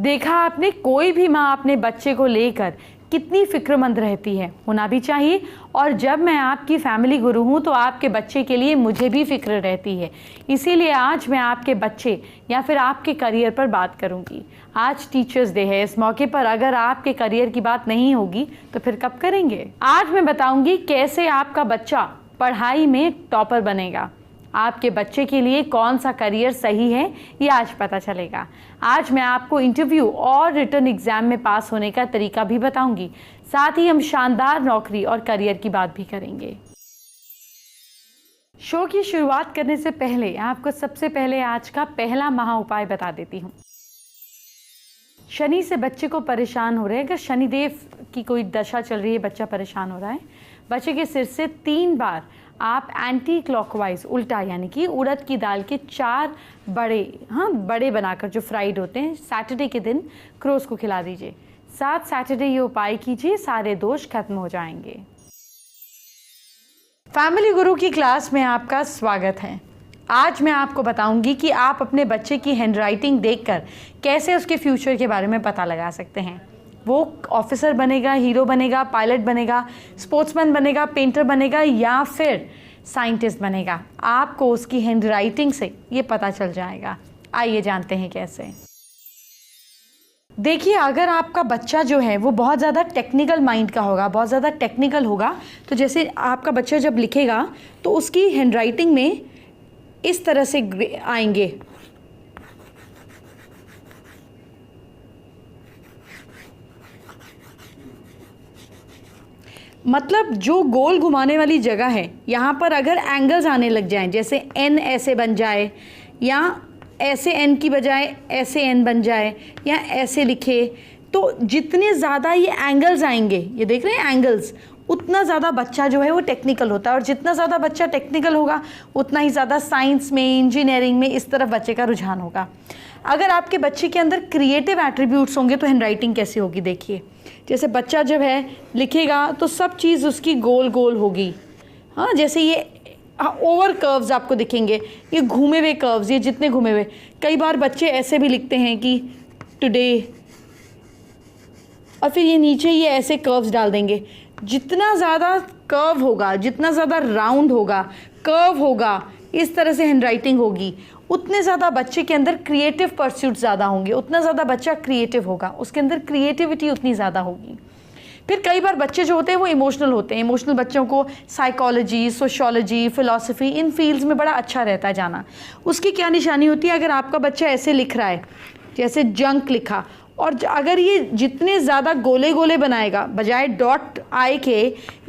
देखा आपने, कोई भी माँ अपने बच्चे को लेकर कितनी फिक्रमंद रहती है, होना भी चाहिए। और जब मैं आपकी फैमिली गुरु हूँ तो आपके बच्चे के लिए मुझे भी फिक्र रहती है। इसीलिए आज मैं आपके बच्चे या फिर आपके करियर पर बात करूँगी। आज टीचर्स डे है, इस मौके पर अगर आपके करियर की बात नहीं होगी तो फिर कब करेंगे। आज मैं बताऊँगी कैसे आपका बच्चा पढ़ाई में टॉपर बनेगा। आपके बच्चे के लिए कौन सा करियर सही है ये आज पता चलेगा। आज मैं आपको इंटरव्यू और रिटन एग्जाम में पास होने का तरीका भी बताऊंगी। साथ ही हम शानदार नौकरी और करियर की बात भी करेंगे। शो की शुरुआत करने से पहले आपको सबसे पहले आज का पहला महा उपाय बता देती हूँ। शनि से बच्चे को परेशान हो रहे हैं, अगर शनिदेव की कोई दशा चल रही है, बच्चा परेशान हो रहा है, बच्चे के सिर से 3 बार आप एंटी क्लॉकवाइज उल्टा यानी कि उड़द की दाल के 4 बड़े बनाकर जो फ्राइड होते हैं सैटरडे के दिन क्रोस को खिला दीजिए। 7 सैटरडे ये उपाय कीजिए, सारे दोष खत्म हो जाएंगे। फैमिली गुरु की क्लास में आपका स्वागत है। आज मैं आपको बताऊंगी कि आप अपने बच्चे की हैंडराइटिंग देखकर कैसे उसके फ्यूचर के बारे में पता लगा सकते हैं। वो ऑफिसर बनेगा, हीरो बनेगा, पायलट बनेगा, स्पोर्ट्समैन बनेगा, पेंटर बनेगा या फिर साइंटिस्ट बनेगा। आपको उसकी हैंडराइटिंग से ये पता चल जाएगा। आइए जानते हैं कैसे। देखिए, अगर आपका बच्चा जो है वो बहुत ज़्यादा टेक्निकल माइंड का होगा, बहुत ज़्यादा टेक्निकल होगा, तो जैसे आपका बच्चा जब लिखेगा तो उसकी हैंडराइटिंग में इस तरह से आएंगे। मतलब जो गोल घुमाने वाली जगह है यहाँ पर अगर एंगल्स आने लग जाएं, जैसे एन ऐसे बन जाए या ऐसे एन की बजाय ऐसे एन बन जाए या ऐसे लिखे, तो जितने ज़्यादा ये एंगल्स आएंगे, ये देख रहे हैं एंगल्स, उतना ज़्यादा बच्चा जो है वो टेक्निकल होता है। और जितना ज़्यादा बच्चा टेक्निकल होगा उतना ही ज़्यादा साइंस में, इंजीनियरिंग में इस तरफ बच्चे का रुझान होगा। अगर आपके बच्चे के अंदर क्रिएटिव एट्रीब्यूट्स होंगे तो हैंडराइटिंग कैसी होगी देखिए। जैसे बच्चा जब है लिखेगा तो सब चीज़ उसकी गोल गोल होगी। हाँ, जैसे ये ओवर कर्व्स आपको दिखेंगे, ये घूमे हुए कर्व्स, ये जितने घूमे हुए, कई बार बच्चे ऐसे भी लिखते हैं कि टुडे, और फिर ये नीचे ये ऐसे कर्व्स डाल देंगे। जितना ज़्यादा कर्व होगा, जितना ज़्यादा राउंड होगा, कर्व होगा, इस तरह से हैंडराइटिंग होगी, उतने ज़्यादा बच्चे के अंदर क्रिएटिव परस्यूट ज़्यादा होंगे, उतना ज़्यादा बच्चा क्रिएटिव होगा, उसके अंदर क्रिएटिविटी उतनी ज़्यादा होगी। फिर कई बार बच्चे जो होते हैं वो इमोशनल होते हैं। इमोशनल बच्चों को साइकोलॉजी, सोशियोलॉजी, फिलॉसफी, इन फील्ड्स में बड़ा अच्छा रहता है जाना। उसकी क्या निशानी होती है, अगर आपका बच्चा ऐसे लिख रहा है, जैसे जंक लिखा, और अगर ये जितने ज़्यादा गोले गोले बनाएगा बजाय डॉट आई के,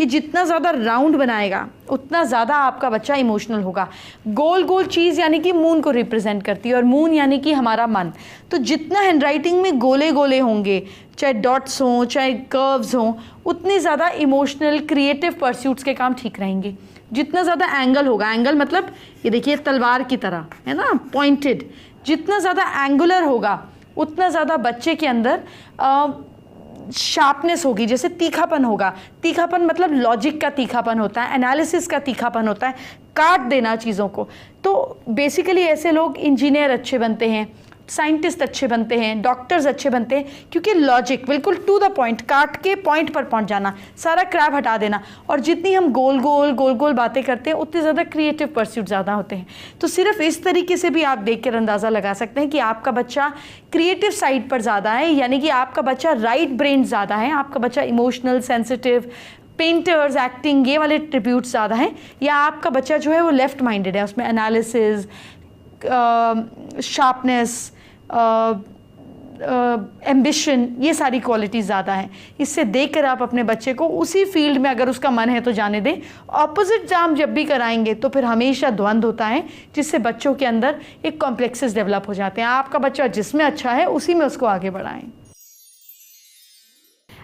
ये जितना ज़्यादा राउंड बनाएगा उतना ज़्यादा आपका बच्चा इमोशनल होगा। गोल गोल चीज़ यानी कि मून को रिप्रेजेंट करती है, और मून यानी कि हमारा मन। तो जितना हैंडराइटिंग में गोले गोले होंगे, चाहे डॉट्स हों चाहे कर्व्स हों, उतनी ज़्यादा इमोशनल क्रिएटिव परस्यूट्स के काम ठीक रहेंगे। जितना ज़्यादा एंगल होगा, एंगल मतलब ये देखिए तलवार की तरह है ना, पॉइंटेड, जितना ज़्यादा एंगुलर होगा उतना ज़्यादा बच्चे के अंदर शार्पनेस होगी, जैसे तीखापन होगा। तीखापन मतलब लॉजिक का तीखापन होता है, एनालिसिस का तीखापन होता है, काट देना चीज़ों को। तो बेसिकली ऐसे लोग इंजीनियर अच्छे बनते हैं, साइंटिस्ट अच्छे बनते हैं, डॉक्टर्स अच्छे बनते हैं, क्योंकि लॉजिक बिल्कुल टू द पॉइंट, काट के पॉइंट पर पहुंच जाना, सारा क्रैब हटा देना। और जितनी हम गोल गोल बातें करते हैं उतनी ज़्यादा क्रिएटिव परस्यूट ज़्यादा होते हैं। तो सिर्फ इस तरीके से भी आप देख कर अंदाज़ा लगा सकते हैं कि आपका बच्चा क्रिएटिव साइड पर ज़्यादा है, यानी कि आपका बच्चा राइट ब्रेन ज़्यादा है, आपका बच्चा इमोशनल, सेंसिटिव, पेंटर्स, एक्टिंग, ये वाले ट्रिब्यूट ज़्यादा हैं, या आपका बच्चा जो है वो लेफ्ट माइंडेड है, उसमें एनालिसिस, शार्पनेस, एम्बिशन, ये सारी क्वालिटीज़ ज़्यादा हैं। इससे देखकर आप अपने बच्चे को उसी फील्ड में अगर उसका मन है तो जाने दें। ऑपोजिट एग्जाम जब भी कराएंगे तो फिर हमेशा द्वंद्व होता है, जिससे बच्चों के अंदर एक कॉम्प्लेक्सेस डेवलप हो जाते हैं। आपका बच्चा जिसमें अच्छा है उसी में उसको आगे बढ़ाएं।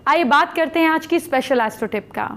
आइए बात करते हैं आज की स्पेशल एस्ट्रो टिप का।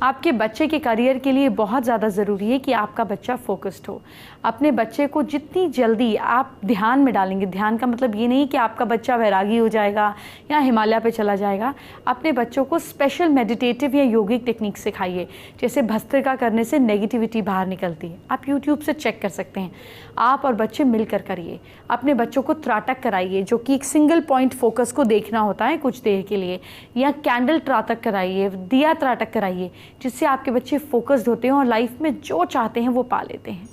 आपके बच्चे के करियर के लिए बहुत ज़्यादा ज़रूरी है कि आपका बच्चा फोकस्ड हो। अपने बच्चे को जितनी जल्दी आप ध्यान में डालेंगे, ध्यान का मतलब ये नहीं कि आपका बच्चा वैरागी हो जाएगा या हिमालय पे चला जाएगा। अपने बच्चों को स्पेशल मेडिटेटिव या योगिक टेक्निक सिखाइए। जैसे भस्त्रिका करने से नेगेटिविटी बाहर निकलती है, आप यूट्यूब से चेक कर सकते हैं। आप और बच्चे मिलकर करिए। अपने बच्चों को त्राटक कराइए, जो कि एक सिंगल पॉइंट फोकस को देखना होता है कुछ देर के लिए, या कैंडल त्राटक कराइए, दिया त्राटक कराइए, जिससे आपके बच्चे फोकस्ड होते हैं और लाइफ में जो चाहते हैं वो पा लेते हैं।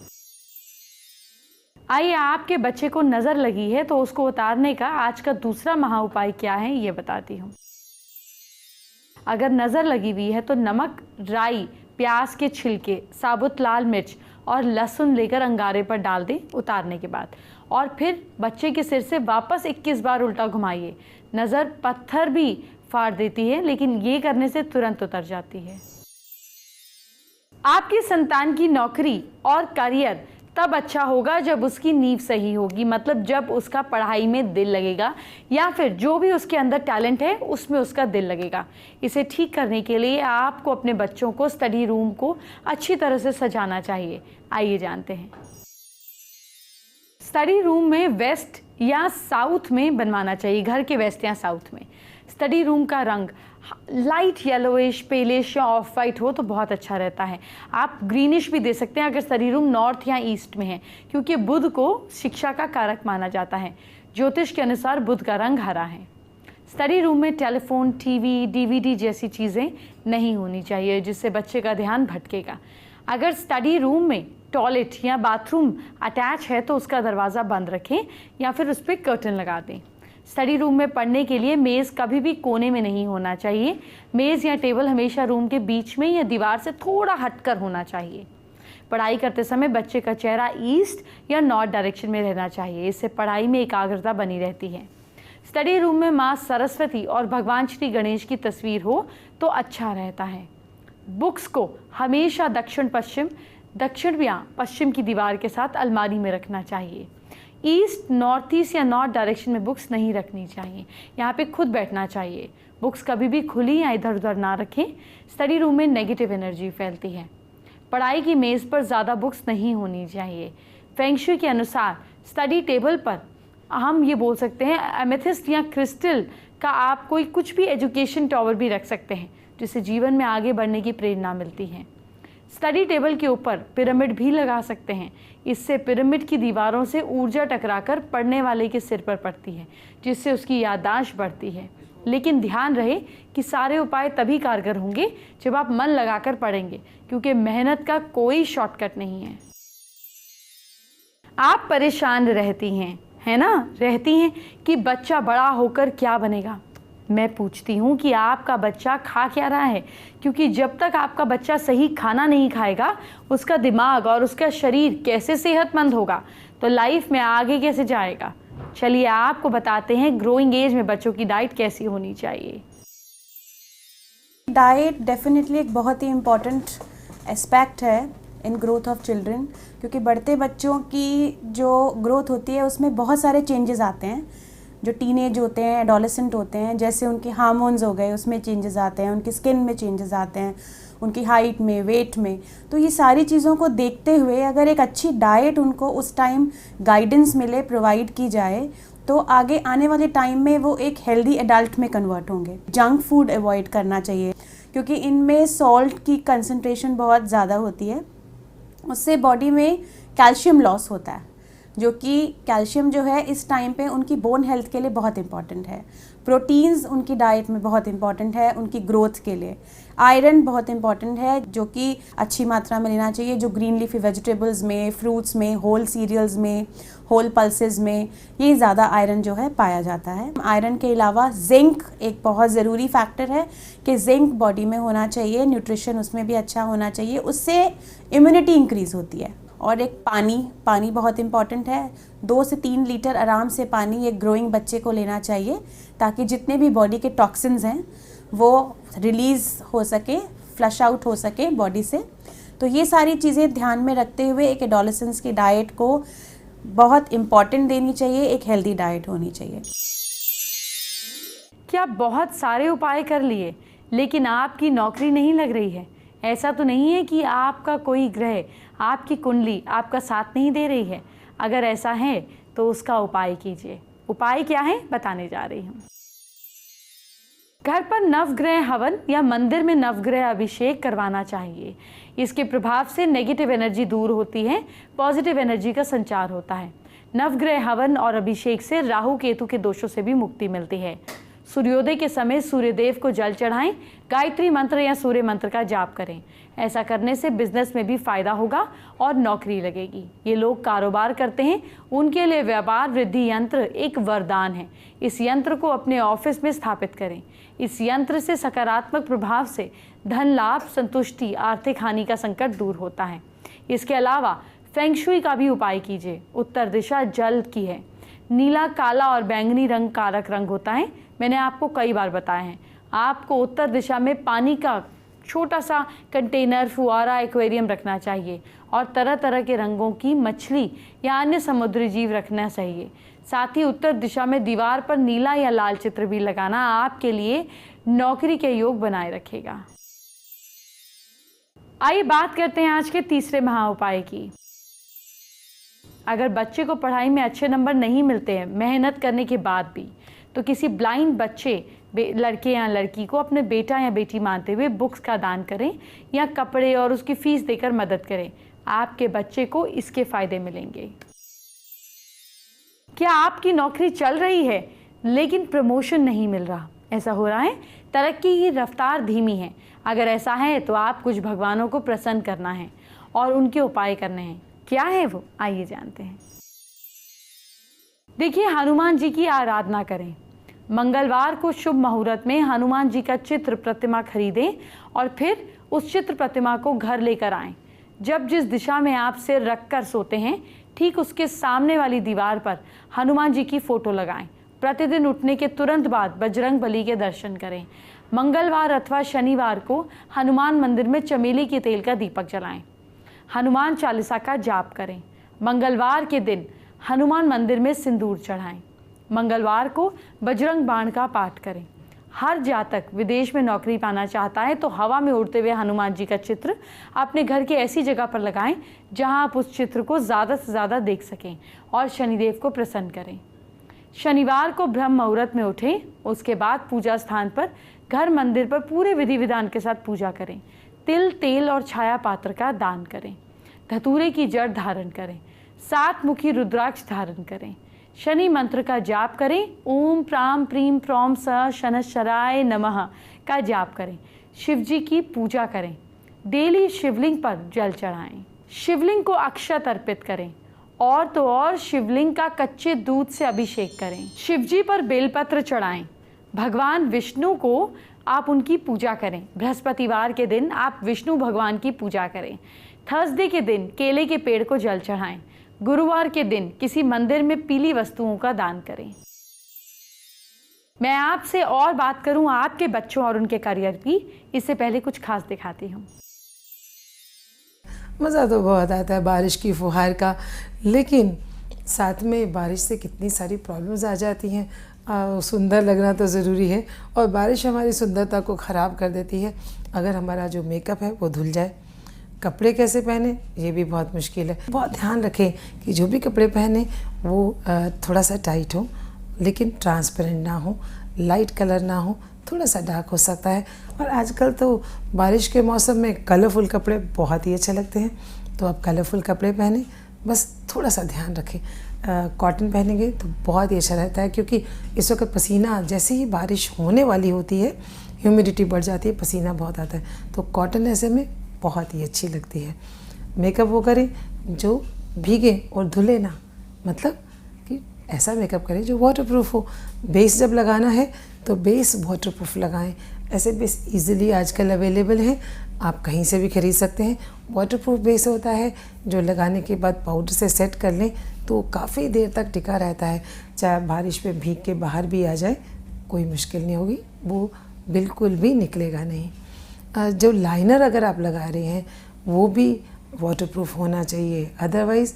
आइए, आपके बच्चे को नज़र लगी है तो उसको उतारने का आज का दूसरा महा उपाय क्या है ये बताती हूँ। अगर नज़र लगी हुई है तो नमक, राई, प्याज के छिलके, साबुत लाल मिर्च और लहसुन लेकर अंगारे पर डाल दें उतारने के बाद, और फिर बच्चे के सिर से वापस 21 बार उल्टा घुमाइए। नज़र पत्थर भी फाड़ देती है, लेकिन ये करने से तुरंत उतर जाती है। आपकी संतान की नौकरी और करियर तब अच्छा होगा जब उसकी नींव सही होगी, मतलब जब उसका पढ़ाई में दिल लगेगा, या फिर जो भी उसके अंदर टैलेंट है उसमें उसका दिल लगेगा। इसे ठीक करने के लिए आपको अपने बच्चों को स्टडी रूम को अच्छी तरह से सजाना चाहिए। आइए जानते हैं। स्टडी रूम में वेस्ट या साउथ में बनवाना चाहिए, घर के वेस्ट या साउथ में। स्टडी रूम का रंग लाइट येलोइश, पेलिश या ऑफ वाइट हो तो बहुत अच्छा रहता है। आप ग्रीनिश भी दे सकते हैं अगर स्टडी रूम नॉर्थ या ईस्ट में है, क्योंकि बुध को शिक्षा का कारक माना जाता है। ज्योतिष के अनुसार बुध का रंग हरा है। स्टडी रूम में टेलीफोन, टीवी, डीवीडी जैसी चीज़ें नहीं होनी चाहिए, जिससे बच्चे का ध्यान भटकेगा। अगर स्टडी रूम में टॉयलेट या बाथरूम अटैच है तो उसका दरवाज़ा बंद रखें या फिर उस पर कर्टन लगा दें। स्टडी रूम में पढ़ने के लिए मेज़ कभी भी कोने में नहीं होना चाहिए। मेज़ या टेबल हमेशा रूम के बीच में या दीवार से थोड़ा हटकर होना चाहिए। पढ़ाई करते समय बच्चे का चेहरा ईस्ट या नॉर्थ डायरेक्शन में रहना चाहिए, इससे पढ़ाई में एकाग्रता बनी रहती है। स्टडी रूम में माँ सरस्वती और भगवान श्री गणेश की तस्वीर हो तो अच्छा रहता है। बुक्स को हमेशा दक्षिण या पश्चिम की दीवार के साथ अलमारी में रखना चाहिए। ईस्ट, नॉर्थ ईस्ट या नॉर्थ डायरेक्शन में बुक्स नहीं रखनी चाहिए, यहाँ पे खुद बैठना चाहिए। बुक्स कभी भी खुली या इधर उधर ना रखें, स्टडी रूम में नेगेटिव एनर्जी फैलती है। पढ़ाई की मेज़ पर ज़्यादा बुक्स नहीं होनी चाहिए। फेंग शुई के अनुसार स्टडी टेबल पर हम ये बोल सकते हैं एमेथिस्ट या क्रिस्टल का आप कोई कुछ भी एजुकेशन टॉवर भी रख सकते हैं, जिससे जीवन में आगे बढ़ने की प्रेरणा मिलती है। स्टडी टेबल के ऊपर पिरामिड भी लगा सकते हैं, इससे पिरामिड की दीवारों से ऊर्जा टकराकर पढ़ने वाले के सिर पर पड़ती है, जिससे उसकी याददाश्त बढ़ती है। लेकिन ध्यान रहे कि सारे उपाय तभी कारगर होंगे जब आप मन लगाकर पढ़ेंगे, क्योंकि मेहनत का कोई शॉर्टकट नहीं है। आप परेशान रहती हैं, है ना, रहती हैं कि बच्चा बड़ा होकर क्या बनेगा। मैं पूछती हूँ कि आपका बच्चा खा क्या रहा है, क्योंकि जब तक आपका बच्चा सही खाना नहीं खाएगा, उसका दिमाग और उसका शरीर कैसे सेहतमंद होगा, तो लाइफ में आगे कैसे जाएगा। चलिए आपको बताते हैं ग्रोइंग एज में बच्चों की डाइट कैसी होनी चाहिए। डाइट डेफिनेटली एक बहुत ही इम्पॉर्टेंट एस्पेक्ट है इन ग्रोथ ऑफ चिल्ड्रन, क्योंकि बढ़ते बच्चों की जो ग्रोथ होती है उसमें बहुत सारे चेंजेस आते हैं। जो टीनेज होते हैं, एडोलेसेंट होते हैं, जैसे उनके हार्मोन्स हो गए, उसमें चेंजेस आते हैं, उनकी स्किन में चेंजेस आते हैं, उनकी हाइट में, वेट में। तो ये सारी चीज़ों को देखते हुए अगर एक अच्छी डाइट उनको उस टाइम गाइडेंस मिले, प्रोवाइड की जाए, तो आगे आने वाले टाइम में वो एक हेल्दी एडल्ट में कन्वर्ट होंगे। जंक फूड अवॉइड करना चाहिए, क्योंकि इनमें सॉल्ट की कंसंट्रेशन बहुत ज़्यादा होती है। उससे बॉडी में कैल्शियम लॉस होता है, जो कि कैल्शियम जो है इस टाइम पे उनकी बोन हेल्थ के लिए बहुत इंपॉर्टेंट है। प्रोटीन्स उनकी डाइट में बहुत इंपॉर्टेंट है उनकी ग्रोथ के लिए। आयरन बहुत इंपॉर्टेंट है, जो कि अच्छी मात्रा में लेना चाहिए, जो ग्रीन लीफी वेजिटेबल्स में, फ्रूट्स में, होल सीरियल्स में, होल पल्सेस में ये ज़्यादा आयरन जो है पाया जाता है। आयरन के अलावा जिंक एक बहुत ज़रूरी फैक्टर है कि जिंक बॉडी में होना चाहिए, न्यूट्रिशन उसमें भी अच्छा होना चाहिए, उससे इम्यूनिटी इंक्रीज़ होती है। और एक पानी बहुत इम्पॉर्टेंट है। 2 से 3 लीटर आराम से पानी एक ग्रोइंग बच्चे को लेना चाहिए, ताकि जितने भी बॉडी के टॉक्सिन्स हैं वो रिलीज़ हो सके, फ्लश आउट हो सके बॉडी से। तो ये सारी चीज़ें ध्यान में रखते हुए एक एडोलेसेंस की डाइट को बहुत इम्पॉर्टेंट देनी चाहिए, एक हेल्दी डाइट होनी चाहिए। क्या बहुत सारे उपाय कर लिए लेकिन आपकी नौकरी नहीं लग रही है, ऐसा तो नहीं है कि आपका कोई ग्रह, आपकी कुंडली आपका साथ नहीं दे रही है। अगर ऐसा है तो उसका उपाय कीजिए। उपाय क्या है बताने जा रही हूँ। घर पर नवग्रह हवन या मंदिर में नवग्रह अभिषेक करवाना चाहिए। इसके प्रभाव से नेगेटिव एनर्जी दूर होती है, पॉजिटिव एनर्जी का संचार होता है। नवग्रह हवन और अभिषेक से राहु केतु के दोषों से भी मुक्ति मिलती है। सूर्योदय के समय सूर्यदेव को जल चढ़ाएं, गायत्री मंत्र या सूर्य मंत्र का जाप करें। ऐसा करने से बिजनेस में भी फायदा होगा और नौकरी लगेगी। ये लोग कारोबार करते हैं, उनके लिए व्यापार वृद्धि यंत्र एक वरदान है। इस यंत्र को अपने ऑफिस में स्थापित करें। इस यंत्र से सकारात्मक प्रभाव से धन लाभ, संतुष्टि, आर्थिक हानि का संकट दूर होता है। इसके अलावा फेंग शुई का भी उपाय कीजिए। उत्तर दिशा जल की है। नीला, काला और बैंगनी रंग कारक रंग होता है। मैंने आपको कई बार बताया है। आपको उत्तर दिशा में पानी का छोटा सा कंटेनर, फुआरा, एक्वेरियम रखना चाहिए और तरह तरह के रंगों की मछली या अन्य समुद्री जीव रखना चाहिए। साथ ही उत्तर दिशा में दीवार पर नीला या लाल चित्र भी लगाना आपके लिए नौकरी के योग बनाए रखेगा। आइए बात करते हैं आज के तीसरे महा उपाय की। अगर बच्चे को पढ़ाई में अच्छे नंबर नहीं मिलते हैं मेहनत करने के बाद भी, तो किसी ब्लाइंड बच्चे, लड़के या लड़की को अपने बेटा या बेटी मानते हुए बुक्स का दान करें या कपड़े और उसकी फीस देकर मदद करें। आपके बच्चे को इसके फायदे मिलेंगे। क्या आपकी नौकरी चल रही है लेकिन प्रमोशन नहीं मिल रहा? ऐसा हो रहा है, तरक्की की रफ्तार धीमी है। अगर ऐसा है तो आप कुछ भगवानों को प्रसन्न करना है और उनके उपाय करने हैं। क्या है वो, आइए जानते हैं। देखिए, हनुमान जी की आराधना करें। मंगलवार को शुभ मुहूर्त में हनुमान जी का चित्र प्रतिमा खरीदें और फिर उस चित्र प्रतिमा को घर लेकर आएं। जब जिस दिशा में आप सिर रखकर सोते हैं ठीक उसके सामने वाली दीवार पर हनुमान जी की फोटो लगाएं। प्रतिदिन उठने के तुरंत बाद बजरंग बली के दर्शन करें। मंगलवार अथवा शनिवार को हनुमान मंदिर में चमेली के तेल का दीपक जलाएं। हनुमान चालीसा का जाप करें। मंगलवार के दिन हनुमान मंदिर में सिंदूर चढ़ाएं। मंगलवार को बजरंग बाण का पाठ करें। हर जातक विदेश में नौकरी पाना चाहता है तो हवा में उड़ते हुए हनुमान जी का चित्र अपने घर के ऐसी जगह पर लगाएं जहां आप उस चित्र को ज़्यादा से ज़्यादा देख सकें और शनिदेव को प्रसन्न करें। शनिवार को ब्रह्म मुहूर्त में उठें। उसके बाद पूजा स्थान पर, घर, मंदिर पर पूरे विधि विधान के साथ पूजा करें। तिल, तेल और छाया पात्र का दान करें। धतूरे की जड़ धारण करें। 7 मुखी रुद्राक्ष धारण करें। शनि मंत्र का जाप करें। ओम प्राम प्रीम प्रौम स शनश्चराय नमः का जाप करें। शिव जी की पूजा करें। डेली शिवलिंग पर जल चढ़ाएं। शिवलिंग को अक्षत अर्पित करें और तो और शिवलिंग का कच्चे दूध से अभिषेक करें। शिव जी पर बेलपत्र चढ़ाएं। भगवान विष्णु को आप उनकी पूजा करें। बृहस्पतिवार के दिन आप विष्णु भगवान की पूजा करें। थर्सडे के दिन केले के पेड़ को जल चढ़ाएं। गुरुवार के दिन किसी मंदिर में पीली वस्तुओं का दान करें। मैं आपसे और बात करूं आपके बच्चों और उनके करियर की, इससे पहले कुछ खास दिखाती हूं। मज़ा तो बहुत आता है बारिश की फुहार का, लेकिन साथ में बारिश से कितनी सारी प्रॉब्लम्स आ जाती हैं। सुंदर लगना तो ज़रूरी है और बारिश हमारी सुंदरता को ख़राब कर देती है। अगर हमारा जो मेकअप है वो धुल जाए, कपड़े कैसे पहने ये भी बहुत मुश्किल है। बहुत ध्यान रखें कि जो भी कपड़े पहने वो थोड़ा सा टाइट हो लेकिन ट्रांसपेरेंट ना हो, लाइट कलर ना हो, थोड़ा सा डार्क हो सकता है। और आजकल तो बारिश के मौसम में कलरफुल कपड़े बहुत ही अच्छे लगते हैं, तो आप कलरफुल कपड़े पहने, बस थोड़ा सा ध्यान रखें। कॉटन पहनेंगे तो बहुत ही अच्छा रहता है, क्योंकि इस वक्त पसीना, जैसे ही बारिश होने वाली होती है ह्यूमिडिटी बढ़ जाती है, पसीना बहुत आता है, तो कॉटन ऐसे में बहुत ही अच्छी लगती है। मेकअप वो करें जो भीगे और धुले ना, मतलब कि ऐसा मेकअप करें जो वाटरप्रूफ हो। बेस जब लगाना है तो बेस वाटरप्रूफ लगाएं। ऐसे बेस इजीली आजकल अवेलेबल हैं, आप कहीं से भी खरीद सकते हैं। वाटरप्रूफ बेस होता है जो लगाने के बाद पाउडर से सेट कर लें तो काफ़ी देर तक टिका रहता है। चाहे बारिश में भीग के बाहर भी आ जाए कोई मुश्किल नहीं होगी, वो बिल्कुल भी निकलेगा नहीं। जो लाइनर अगर आप लगा रहे हैं वो भी वाटरप्रूफ होना चाहिए, अदरवाइज़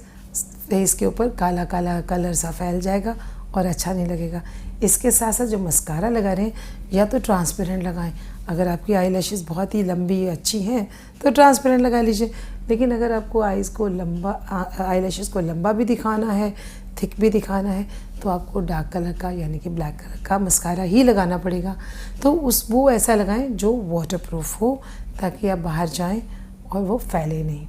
फेस के ऊपर काला काला कलर सा फैल जाएगा और अच्छा नहीं लगेगा। इसके साथ साथ जो मस्कारा लगा रहे हैं या तो ट्रांसपेरेंट लगाएं। अगर आपकी आई लैशेज़ बहुत ही लंबी अच्छी हैं तो ट्रांसपेरेंट लगा लीजिए, लेकिन अगर आपको आई लैशेज़ को लंबा भी दिखाना है, थिक भी दिखाना है, तो आपको डार्क कलर का यानी कि ब्लैक कलर का मस्कारा ही लगाना पड़ेगा। तो वो ऐसा लगाएं जो वाटरप्रूफ हो, ताकि आप बाहर जाएं और वो फैले नहीं।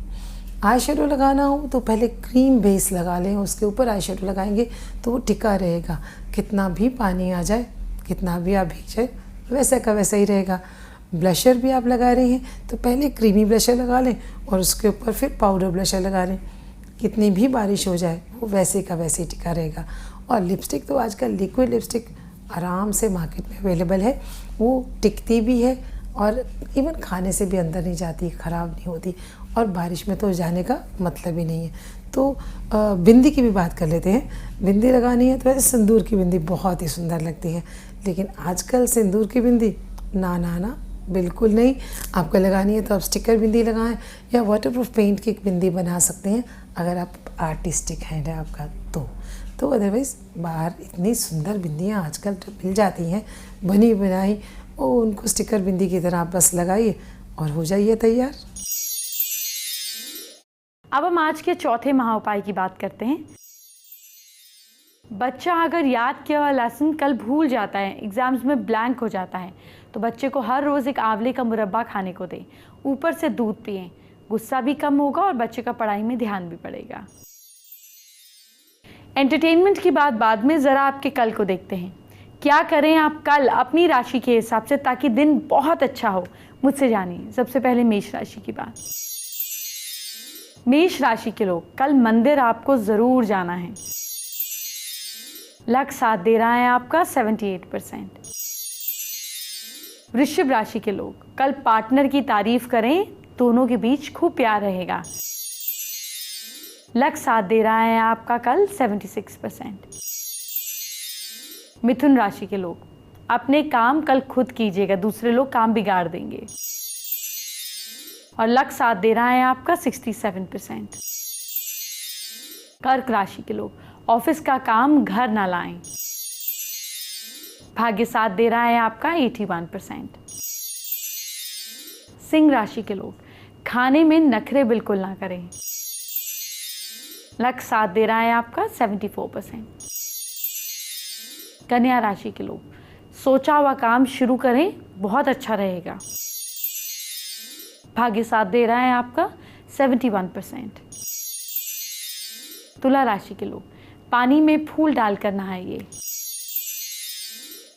आई शेडो लगाना हो तो पहले क्रीम बेस लगा लें, उसके ऊपर आई शेडो लगाएंगे तो वो टिका रहेगा, कितना भी पानी आ जाए, कितना भी आप भीग जाए, वैसा का वैसा ही रहेगा। ब्लशर भी आप लगा रहे हैं तो पहले क्रीमी ब्लशर लगा लें और उसके ऊपर फिर पाउडर ब्लशर लगा लें, कितनी भी बारिश हो जाए वो वैसे का वैसे ही टिका रहेगा। और लिपस्टिक तो आजकल लिक्विड लिपस्टिक आराम से मार्केट में अवेलेबल है, वो टिकती भी है और इवन खाने से भी अंदर नहीं जाती, ख़राब नहीं होती, और बारिश में तो जाने का मतलब ही नहीं है। तो बिंदी की भी बात कर लेते हैं। बिंदी लगानी है तो वैसे सिंदूर की बिंदी बहुत ही सुंदर लगती है, लेकिन आजकल सिंदूर की बिंदी ना बिल्कुल नहीं। आपको लगानी है तो आप स्टिकर बिंदी लगाएं या वाटरप्रूफ पेंट की बिंदी बना सकते हैं अगर आप आर्टिस्टिक हैंड है आपका तो अदरवाइज़ बाहर इतनी सुंदर बिंदियाँ आजकल मिल जाती हैं बनी बनाई, और उनको स्टिकर बिंदी की तरह आप बस लगाइए और हो जाइए तैयार। अब हम आज के चौथे महाउपाय की बात करते हैं। बच्चा अगर याद किया हुआ लेसन कल भूल जाता है, एग्जाम्स में ब्लैंक हो जाता है, तो बच्चे को हर रोज़ एक आंवले का मुरब्बा खाने को दें, ऊपर से दूध पिएं, गुस्सा भी कम होगा और बच्चे का पढ़ाई में ध्यान भी पड़ेगा। एंटरटेनमेंट की बात बाद में, ज़रा आपके कल को देखते हैं। क्या करें आप कल अपनी राशि के हिसाब से ताकि दिन बहुत अच्छा हो, मुझसे जानिए। सबसे पहले मेष राशि की बात। मेष राशि के लोग, कल मंदिर आपको ज़रूर जाना है। लक साथ दे रहा है आपका 78%। वृश्चिक राशि के लोग, कल पार्टनर की तारीफ करें, दोनों के बीच खूब प्यार रहेगा। लक साथ दे रहा है आपका कल 76%। मिथुन राशि के लोग, अपने काम कल खुद कीजिएगा, दूसरे लोग काम बिगाड़ देंगे। और लक साथ दे रहा है आपका 67%। कर्क राशि के लोग, ऑफिस का काम घर ना लाएं। भाग्य साथ दे रहा है आपका 81%। सिंह राशि के लोग, खाने में नखरे बिल्कुल ना करें। लक साथ दे रहा है आपका 74%। कन्या राशि के लोग, सोचा हुआ काम शुरू करें, बहुत अच्छा रहेगा। भाग्य साथ दे रहा है आपका 71%। तुला राशि के लोग, पानी में फूल डालकर नहाइए।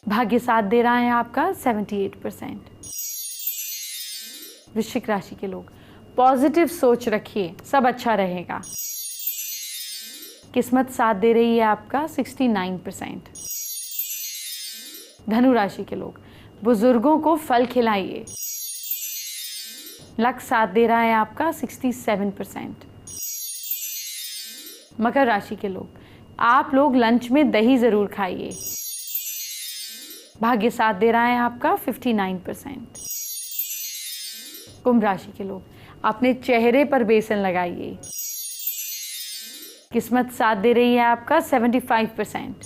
भाग्य साथ दे रहा है आपका 78%। वृश्चिक राशि के लोग, पॉजिटिव सोच रखिए, सब अच्छा रहेगा। किस्मत साथ दे रही है आपका 69%। धनु राशि के लोग, बुजुर्गों को फल खिलाइए। लक साथ दे रहा है आपका 67%। मकर राशि के लोग, आप लोग लंच में दही जरूर खाइए। भाग्य साथ दे रहा है आपका 59%। कुंभ राशि के लोग, अपने चेहरे पर बेसन लगाइए। किस्मत साथ दे रही है आपका 75%।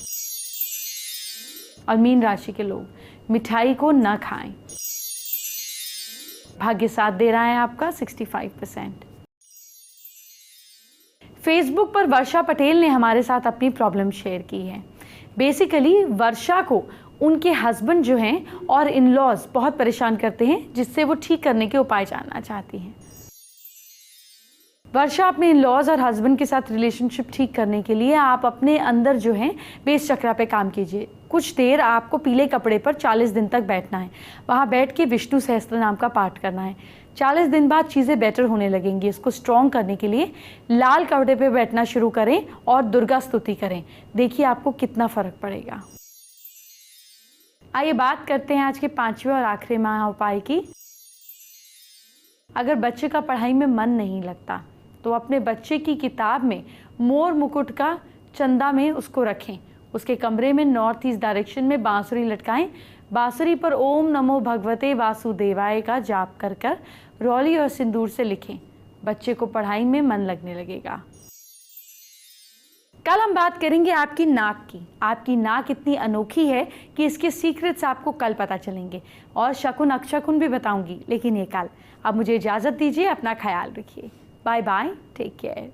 और मीन राशि के लोग, मिठाई को ना खाएं। भाग्य साथ दे रहा है आपका 65%। फेसबुक पर वर्षा पटेल ने हमारे साथ अपनी प्रॉब्लम शेयर की है। बेसिकली वर्षा को उनके हस्बैंड जो हैं और इन लॉज बहुत परेशान करते हैं, जिससे वो ठीक करने के उपाय जानना चाहती हैं। वर्षा अपने इन लॉज और हस्बैंड के साथ रिलेशनशिप ठीक करने के लिए आप अपने अंदर जो है बेस चक्रा पे काम कीजिए। कुछ देर आपको पीले कपड़े पर 40 दिन तक बैठना है, वहाँ बैठ के विष्णु सहस्त्र नाम का पाठ करना है। 40 दिन बाद चीज़ें बेटर होने लगेंगी। इसको स्ट्रॉन्ग करने के लिए लाल कपड़े पे बैठना शुरू करें और दुर्गा स्तुति करें, देखिए आपको कितना फ़र्क पड़ेगा। आइए बात करते हैं आज के 5वें और आखिरी महाउपाय की। अगर बच्चे का पढ़ाई में मन नहीं लगता तो अपने बच्चे की किताब में मोर मुकुट का चंदा में उसको रखें। उसके कमरे में नॉर्थ ईस्ट डायरेक्शन में बांसुरी लटकाएं। बांसुरी पर ओम नमो भगवते वासुदेवाय का जाप कर कर रौली और सिंदूर से लिखें। बच्चे को पढ़ाई में मन लगने लगेगा। कल हम बात करेंगे आपकी नाक की। आपकी नाक इतनी अनोखी है कि इसके सीक्रेट्स आपको कल पता चलेंगे, और शकुन अक्षकुन भी बताऊंगी, लेकिन ये कल। अब मुझे इजाज़त दीजिए, अपना ख्याल रखिए। Bye bye, take care.